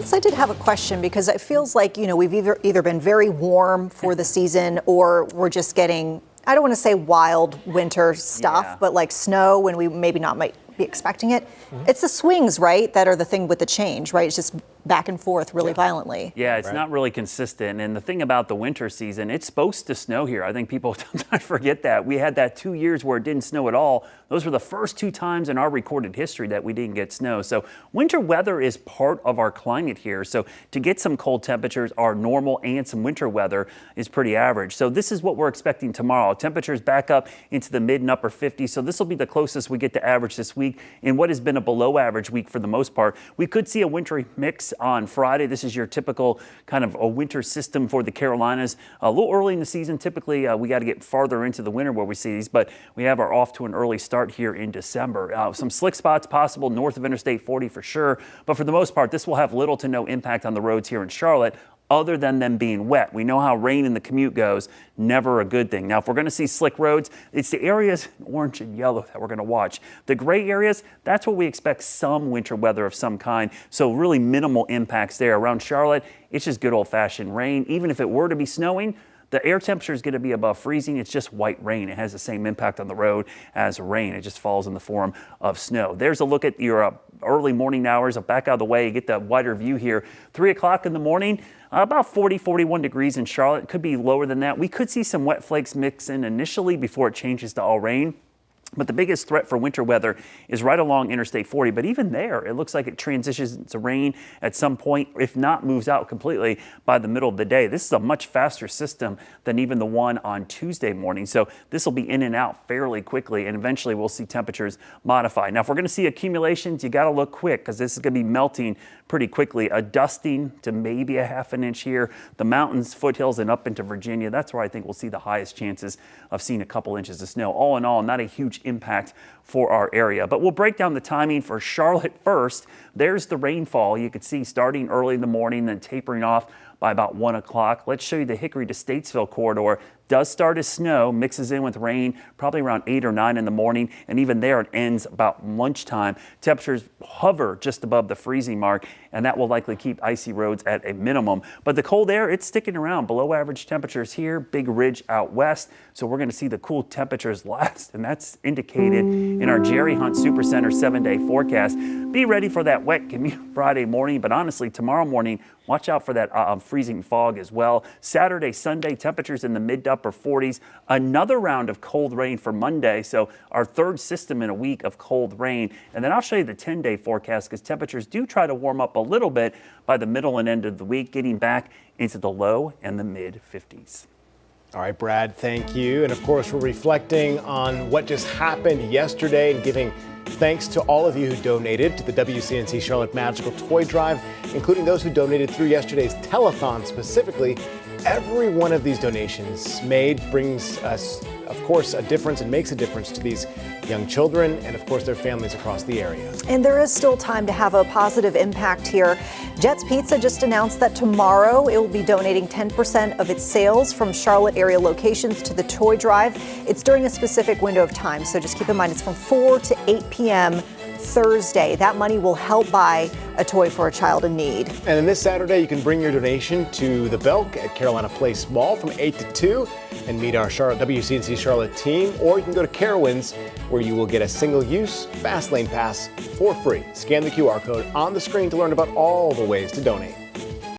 Yes, I did have a question because it feels like, we've either been very warm for the season or we're just getting, I don't want to say wild winter stuff, but like snow when we maybe not might be expecting it. It's the swings, right, that are the thing with the change, right? It's just back and forth really violently. Yeah, it's not really consistent. And the thing about the winter season, it's supposed to snow here. I think people sometimes forget that. We had that 2 years where it didn't snow at all. Those were the first 2 times in our recorded history that we didn't get snow. So winter weather is part of our climate here. So to get some cold temperatures are normal, and some winter weather is pretty average. So this is what we're expecting tomorrow. Temperatures back up into the mid and upper 50s. So this will be the closest we get to average this week in what has been a below average week for the most part. We could see a wintry mix on Friday. This is your typical kind of a winter system for the Carolinas. A little early in the season. Typically, we got to get farther into the winter where we see these, but we have our off to an early start here in December. Some slick spots possible north of Interstate 40 for sure, but for the most part, this will have little to no impact on the roads here in Charlotte, other than them being wet. We know how rain in the commute goes, never a good thing. Now, if we're gonna see slick roads, it's the areas in orange and yellow that we're gonna watch. The gray areas, that's where we expect some winter weather of some kind, so really minimal impacts there. Around Charlotte, it's just good old-fashioned rain. Even if it were to be snowing, the air temperature is going to be above freezing. It's just white rain. It has the same impact on the road as rain. It just falls in the form of snow. There's a look at your early morning hours. I'll back out of the way. You get the wider view here. 3 o'clock in the morning, about 40, 41 degrees in Charlotte. It could be lower than that. We could see some wet flakes mix in initially before it changes to all rain. But the biggest threat for winter weather is right along Interstate 40. But even there, it looks like it transitions into rain at some point, if not moves out completely by the middle of the day. This is a much faster system than even the one on Tuesday morning. So this will be in and out fairly quickly, and eventually we'll see temperatures modify. Now, if we're going to see accumulations, you got to look quick because this is going to be melting pretty quickly. A dusting to maybe a half an inch here. The mountains, foothills, and up into Virginia, that's where I think we'll see the highest chances of seeing a couple inches of snow. All in all, not a huge impact for our area. But we'll break down the timing for Charlotte first. There's the rainfall. You can see starting early in the morning, then tapering off by about 1 o'clock. Let's show you the Hickory to Statesville corridor. Does start as snow, mixes in with rain, probably around 8 or 9 in the morning, and even there it ends about lunchtime. Temperatures hover just above the freezing mark, and that will likely keep icy roads at a minimum. But the cold air, it's sticking around. Below average temperatures here, big ridge out west, so we're going to see the cool temperatures last, and that's indicated in our Jerry Hunt Supercenter 7-day forecast. Be ready for that wet commute Friday morning, but honestly, tomorrow morning, watch out for that freezing fog as well. Saturday, Sunday, temperatures in the mid to upper 40s. Another round of cold rain for Monday, so our third system in a week of cold rain. And then I'll show you the 10-day forecast because temperatures do try to warm up a little bit by the middle and end of the week, getting back into the low and the mid 50s. All right, Brad, thank you. And of course, we're reflecting on what just happened yesterday and giving thanks to all of you who donated to the WCNC Charlotte Magical Toy Drive, including those who donated through yesterday's telethon specifically. Every one of these donations made brings us, of course, a difference and makes a difference to these young children and, of course, their families across the area. And there is still time to have a positive impact here. Jet's Pizza just announced that tomorrow it will be donating 10% of its sales from Charlotte area locations to the toy drive. It's during a specific window of time, so just keep in mind it's from 4 to 8 p.m. Thursday. That money will help buy a toy for a child in need. And then this Saturday, you can bring your donation to the Belk at Carolina Place Mall from 8 to 2 and meet our WCNC Charlotte team, or you can go to Carowinds where you will get a single-use fast lane pass for free. Scan the QR code on the screen to learn about all the ways to donate.